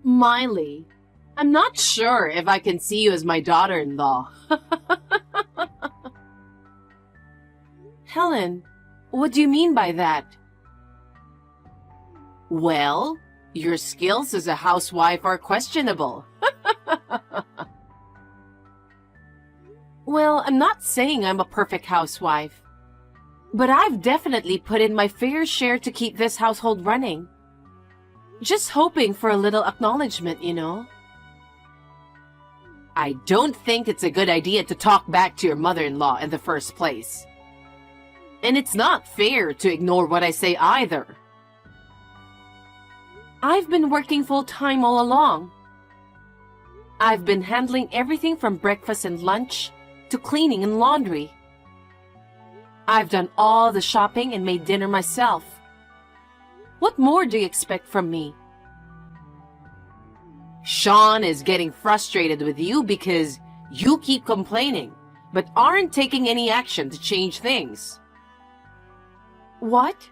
Miley, I'm not sure if I can see you as my daughter-in-law. Helen, what do you mean by that? Well, your skills as a housewife are questionable. Well, I'm not saying I'm a perfect housewife, but I've definitely put in my fair share to keep this household running. Just hoping for a little acknowledgement, you know. I don't think it's a good idea to talk back to your mother-in-law in the first place. And it's not fair to ignore what I say either. I've been working full-time all along. I've been handling everything from breakfast and lunch to cleaning and laundry. I've done all the shopping and made dinner myself. What more do you expect from me? Sean is getting frustrated with you because you keep complaining, but aren't taking any action to change things. What?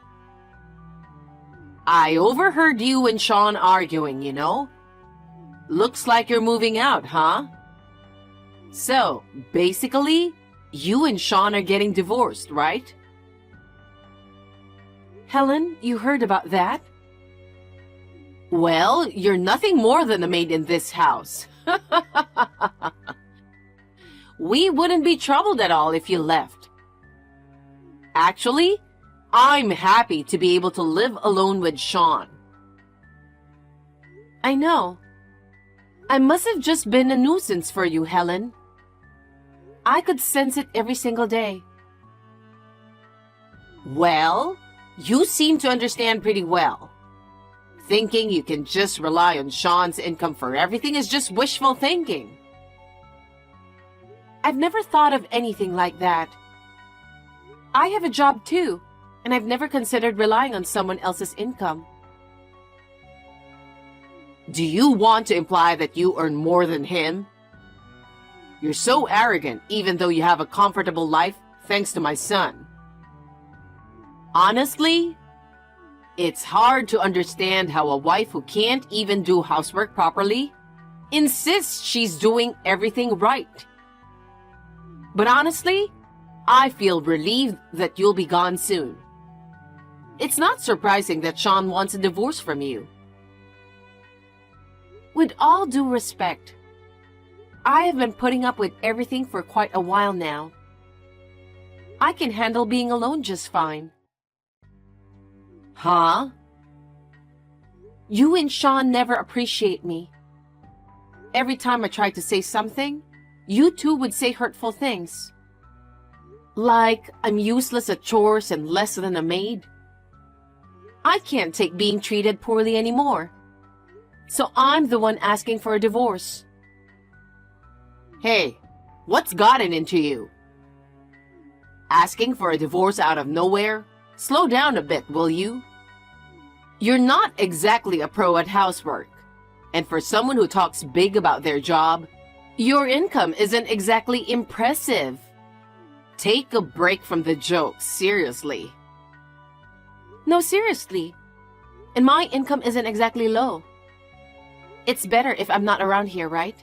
I overheard you and Sean arguing, you know? Looks like you're moving out, huh? So, basically, you and Sean are getting divorced, right? Helen, you heard about that? Well, you're nothing more than a maid in this house. We wouldn't be troubled at all if you left. Actually, I'm happy to be able to live alone with Sean. I know. I must have just been a nuisance for you, Helen. I could sense it every single day. Well, you seem to understand pretty well. Thinking you can just rely on Sean's income for everything is just wishful thinking. I've never thought of anything like that. I have a job too, and I've never considered relying on someone else's income. Do you want to imply that you earn more than him? You're so arrogant, even though you have a comfortable life thanks to my son. Honestly, it's hard to understand how a wife who can't even do housework properly insists she's doing everything right. But honestly, I feel relieved that you'll be gone soon. It's not surprising that Sean wants a divorce from you. With all due respect, I have been putting up with everything for quite a while now. I can handle being alone just fine. Huh? You and Sean never appreciate me. Every time I try to say something, you two would say hurtful things. Like I'm useless at chores and less than a maid. I can't take being treated poorly anymore. So I'm the one asking for a divorce. Hey, what's gotten into you? Asking for a divorce out of nowhere? Slow down a bit, will you? You're not exactly a pro at housework. And for someone who talks big about their job, your income isn't exactly impressive. Take a break from the jokes, seriously. No, seriously. And my income isn't exactly low. It's better if I'm not around here, right?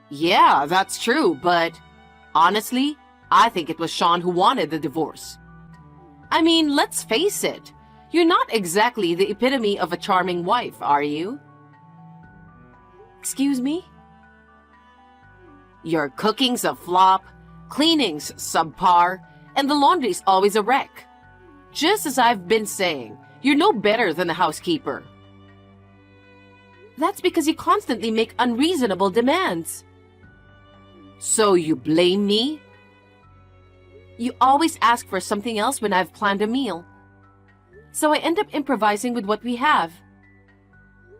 Yeah, that's true, but honestly, I think it was Sean who wanted the divorce. I mean, let's face it. You're not exactly the epitome of a charming wife, are you? Excuse me? Your cooking's a flop, cleaning's subpar, and the laundry's always a wreck. Just as I've been saying, you're no better than a housekeeper. That's because you constantly make unreasonable demands. So you blame me? You always ask for something else when I've planned a meal. So I end up improvising with what we have.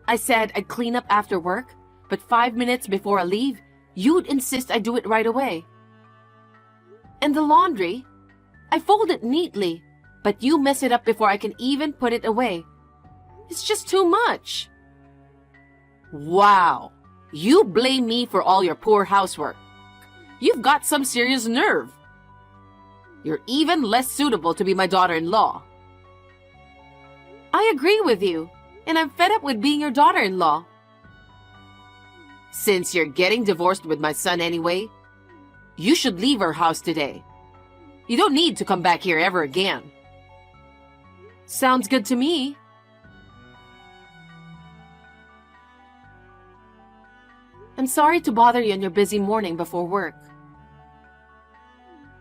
I said I'd clean up after work, but 5 minutes before I leave, you'd insist I do it right away. And the laundry, I fold it neatly, but you mess it up before I can even put it away. It's just too much. Wow, you blame me for all your poor housework. You've got some serious nerve. You're even less suitable to be my daughter-in-law. I agree with you, And I'm fed up with being your daughter-in-law. Since you're getting divorced with my son anyway, you should leave our house today. You don't need to come back here ever again. Sounds good to me. I'm sorry to bother you on your busy morning before work.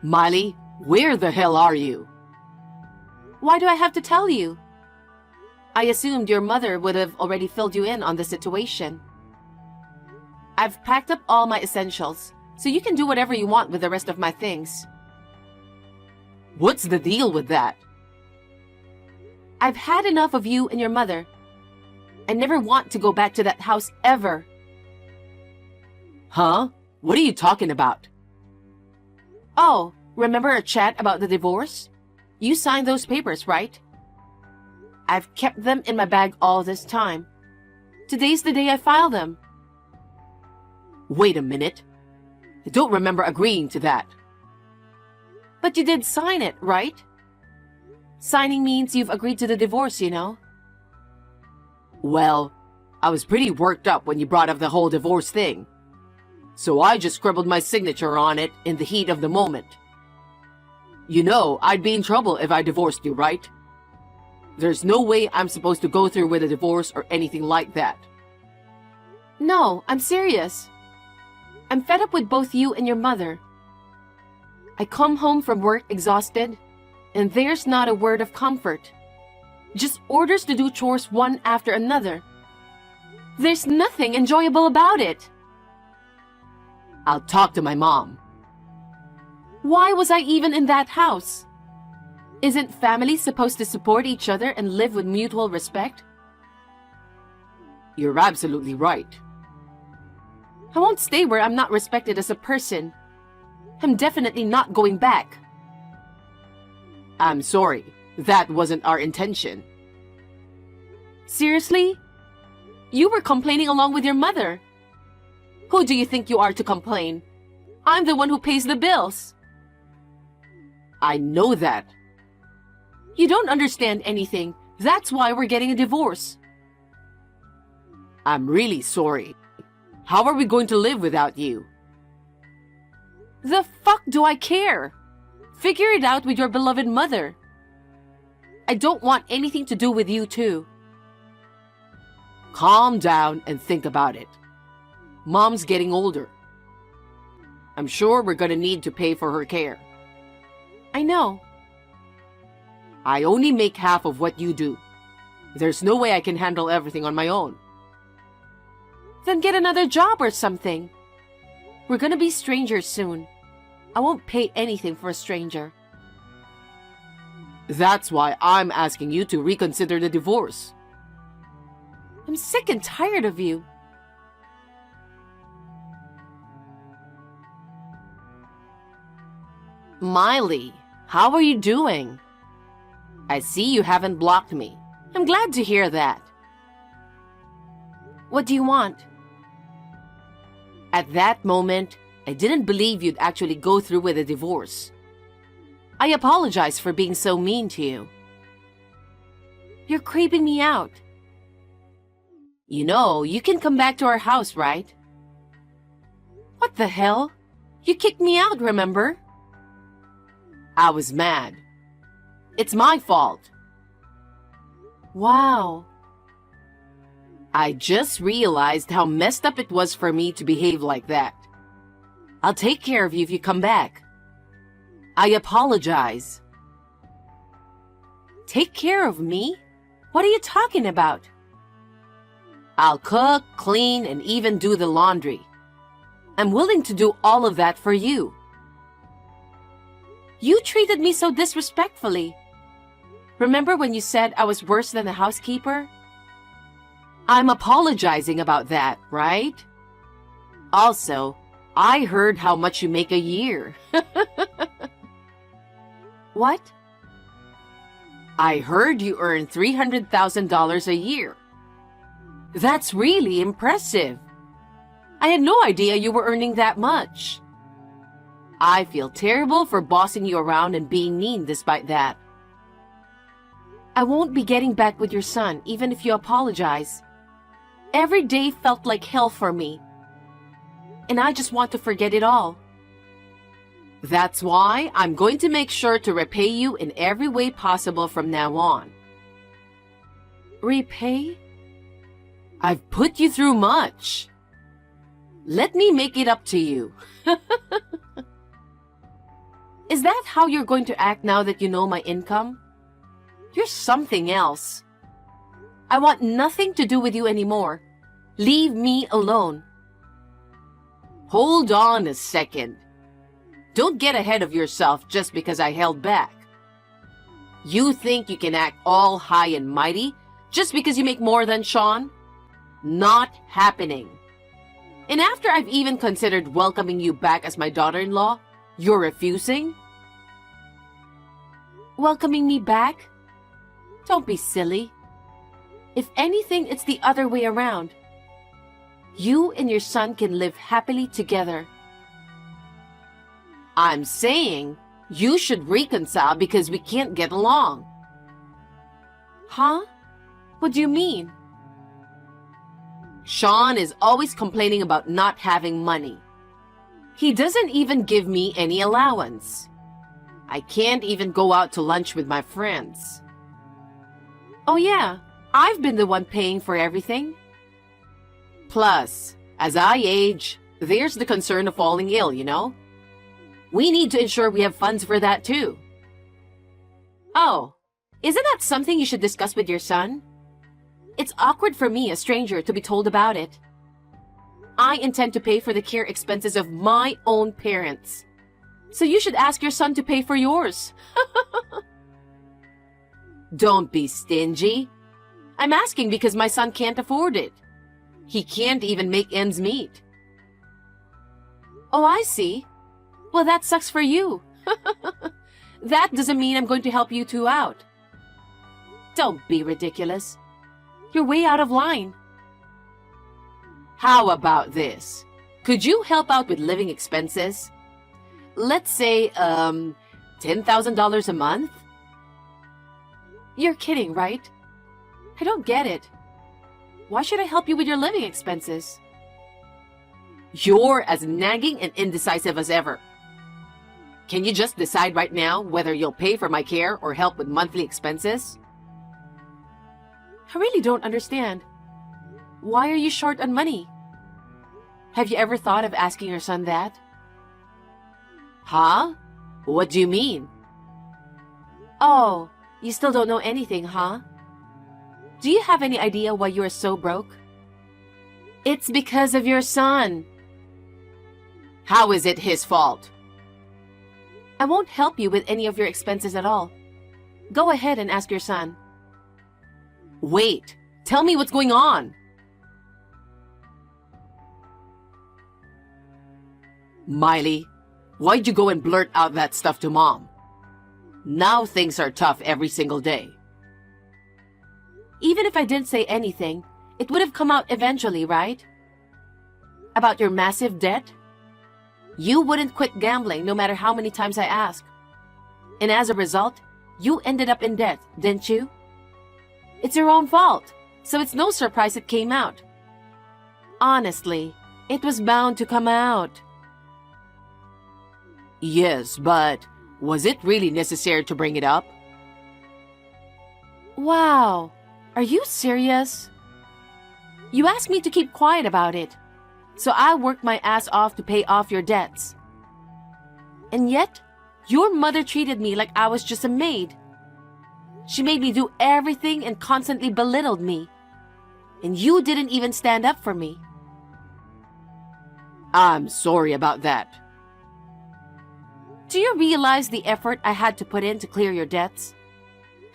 Miley, where the hell are you? Why do I have to tell you? I assumed your mother would have already filled you in on the situation. I've packed up all my essentials, so you can do whatever you want with the rest of my things. What's the deal with that? I've had enough of you and your mother. I never want to go back to that house ever. Huh? What are you talking about? Oh, remember our chat about the divorce? You signed those papers, right? I've kept them in my bag all this time. Today's the day I filed them. Wait a minute. I don't remember agreeing to that. But you did sign it, right? Signing means you've agreed to the divorce, you know. Well, I was pretty worked up when you brought up the whole divorce thing. So I just scribbled my signature on it in the heat of the moment. You know, I'd be in trouble if I divorced you, right? There's no way I'm supposed to go through with a divorce or anything like that. No, I'm serious. I'm fed up with both you and your mother. I come home from work exhausted, and there's not a word of comfort. Just orders to do chores one after another. There's nothing enjoyable about it. I'll talk to my mom. Why was I even in that house? Isn't family supposed to support each other and live with mutual respect? You're absolutely right. I won't stay where I'm not respected as a person. I'm definitely not going back. I'm sorry. That wasn't our intention. Seriously? You were complaining along with your mother. Who do you think you are to complain? I'm the one who pays the bills. I know that. You don't understand anything. That's why we're getting a divorce. I'm really sorry. How are we going to live without you? The fuck do I care? Figure it out with your beloved mother. I don't want anything to do with you too. Calm down and think about it. Mom's getting older. I'm sure we're gonna need to pay for her care. I know. I only make half of what you do. There's no way I can handle everything on my own. Then get another job or something. We're gonna be strangers soon. I won't pay anything for a stranger. That's why I'm asking you to reconsider the divorce. I'm sick and tired of you. Miley, how are you doing? I see you haven't blocked me. I'm glad to hear that. What do you want? At that moment, I didn't believe you'd actually go through with a divorce. I apologize for being so mean to you. You're creeping me out. You know, you can come back to our house, right? What the hell? You kicked me out, remember? I was mad. It's my fault. Wow. I just realized how messed up it was for me to behave like that. I'll take care of you if you come back. I apologize. Take care of me? What are you talking about? I'll cook, clean, and even do the laundry. I'm willing to do all of that for you. You treated me so disrespectfully. Remember when you said I was worse than a housekeeper? I'm apologizing about that, right? Also, I heard how much you make a year. What? I heard you earn $300,000 a year. That's really impressive. I had no idea you were earning that much. I feel terrible for bossing you around and being mean despite that. I won't be getting back with your son, even if you apologize. Every day felt like hell for me, and I just want to forget it all. That's why I'm going to make sure to repay you in every way possible from now on. Repay? I've put you through much. Let me make it up to you. Is that how you're going to act now that you know my income? You're something else. I want nothing to do with you anymore. Leave me alone. Hold on a second. Don't get ahead of yourself just because I held back. You think you can act all high and mighty just because you make more than Sean? Not happening. And after I've even considered welcoming you back as my daughter-in-law, you're refusing? Welcoming me back? Don't be silly. If anything, it's the other way around. You and your son can live happily together. I'm saying you should reconcile because we can't get along. Huh? What do you mean? Sean is always complaining about not having money. He doesn't even give me any allowance. I can't even go out to lunch with my friends. Oh yeah, I've been the one paying for everything. Plus, as I age, there's the concern of falling ill, you know? We need to ensure we have funds for that too. Oh, isn't that something you should discuss with your son? It's awkward for me, a stranger, to be told about it. I intend to pay for the care expenses of my own parents. So you should ask your son to pay for yours. Don't be stingy. I'm asking because my son can't afford it. He can't even make ends meet. Oh, I see. Well, that sucks for you. That doesn't mean I'm going to help you two out. Don't be ridiculous. You're way out of line. How about this? Could you help out with living expenses? Let's say, $10,000 a month? You're kidding, right? I don't get it. Why should I help you with your living expenses? You're as nagging and indecisive as ever. Can you just decide right now whether you'll pay for my care or help with monthly expenses? I really don't understand. Why are you short on money? Have you ever thought of asking your son that? Huh? What do you mean? Oh, you still don't know anything, huh? Do you have any idea why you are so broke? It's because of your son. How is it his fault? I won't help you with any of your expenses at all. Go ahead and ask your son. Wait, tell me what's going on. Miley, why'd you go and blurt out that stuff to Mom? Now things are tough every single day. Even if I didn't say anything, it would have come out eventually, right? About your massive debt? You wouldn't quit gambling no matter how many times I asked. And as a result, you ended up in debt, didn't you? It's your own fault, so it's no surprise it came out. Honestly, it was bound to come out. Yes, but was it really necessary to bring it up? Wow, are you serious? You asked me to keep quiet about it, so I worked my ass off to pay off your debts. And yet, your mother treated me like I was just a maid. She made me do everything and constantly belittled me. And you didn't even stand up for me. I'm sorry about that. Do you realize the effort I had to put in to clear your debts?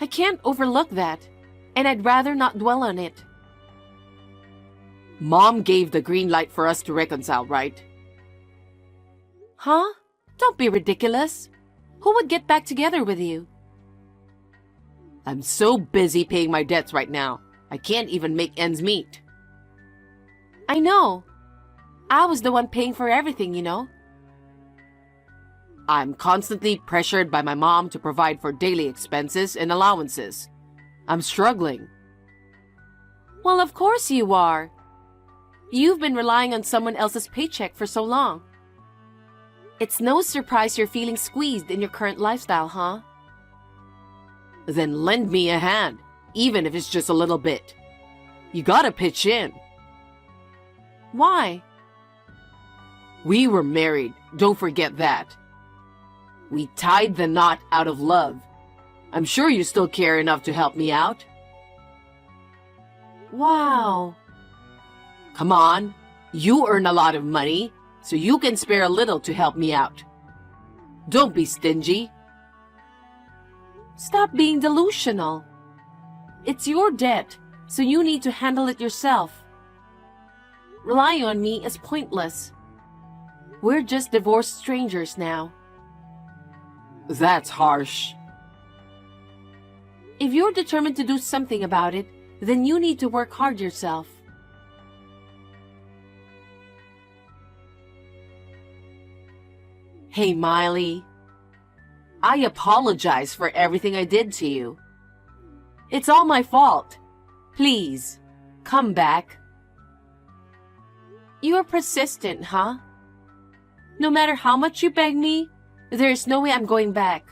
I can't overlook that, and I'd rather not dwell on it. Mom gave the green light for us to reconcile, right? Huh? Don't be ridiculous. Who would get back together with you? I'm so busy paying my debts right now. I can't even make ends meet. I know. I was the one paying for everything, you know. I'm constantly pressured by my mom to provide for daily expenses and allowances. I'm struggling. Well, of course you are. You've been relying on someone else's paycheck for so long. It's no surprise you're feeling squeezed in your current lifestyle, huh? Then lend me a hand, even if it's just a little bit. You gotta pitch in. Why? We were married, don't forget that. We tied the knot out of love. I'm sure you still care enough to help me out. Wow. Come on, you earn a lot of money, so you can spare a little to help me out. Don't be stingy. Stop being delusional. It's your debt, so you need to handle it yourself. Relying on me is pointless. We're just divorced strangers now. That's harsh. If you're determined to do something about it, then you need to work hard yourself. Hey, Miley. I apologize for everything I did to you. It's all my fault. Please, come back. You're persistent, huh? No matter how much you beg me, there's no way I'm going back.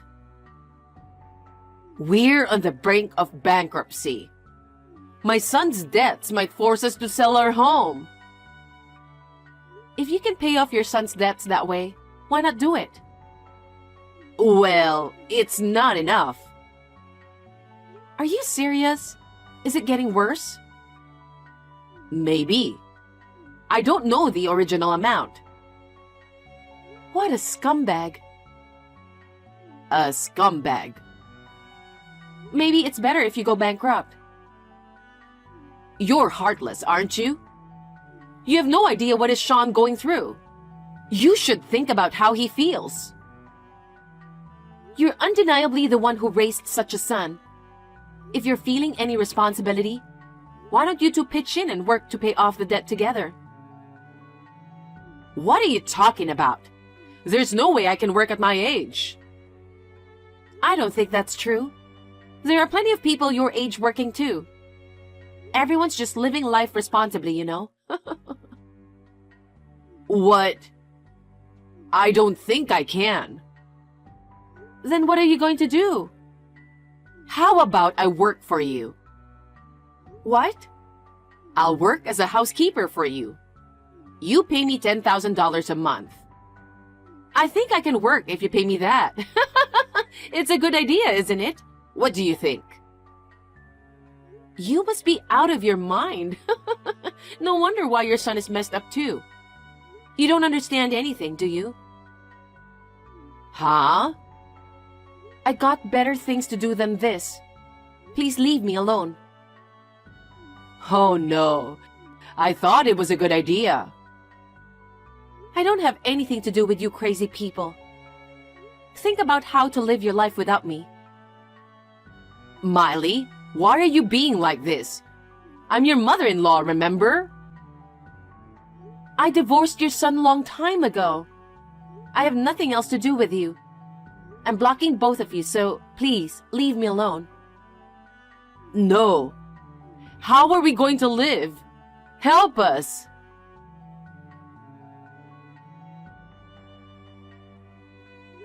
We're on the brink of bankruptcy. My son's debts might force us to sell our home. If you can pay off your son's debts that way, why not do it? Well, it's not enough. Are you serious? Is it getting worse? Maybe. I don't know the original amount. What a scumbag. A scumbag. Maybe it's better if you go bankrupt. You're heartless, aren't you? You have no idea what is Sean going through. You should think about how he feels. You're undeniably the one who raised such a son. If you're feeling any responsibility, why don't you two pitch in and work to pay off the debt together? What are you talking about? There's no way I can work at my age. I don't think that's true. There are plenty of people your age working too. Everyone's just living life responsibly, you know? What? I don't think I can. Then what are you going to do? How about I work for you? What? I'll work as a housekeeper for you. You pay me $10,000 a month. I think I can work if you pay me that. It's a good idea, isn't it? What do you think? You must be out of your mind. No wonder why your son is messed up too. You don't understand anything, do you? Huh? I got better things to do than this. Please leave me alone. Oh no, I thought it was a good idea. I don't have anything to do with you crazy people. Think about how to live your life without me. Miley, why are you being like this? I'm your mother-in-law, remember? I divorced your son long time ago. I have nothing else to do with you. I'm blocking both of you, so please, leave me alone. No. How are we going to live? Help us.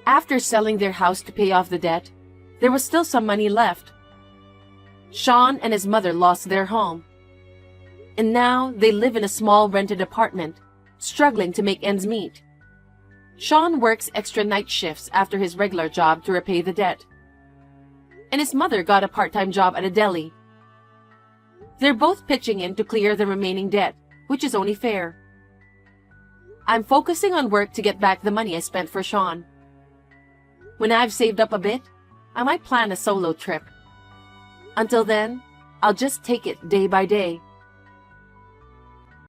After selling their house to pay off the debt, there was still some money left. Sean and his mother lost their home. And now they live in a small rented apartment, struggling to make ends meet. Sean works extra night shifts after his regular job to repay the debt. And his mother got a part-time job at a deli. They're both pitching in to clear the remaining debt, which is only fair. I'm focusing on work to get back the money I spent for Sean. When I've saved up a bit, I might plan a solo trip. Until then, I'll just take it day by day.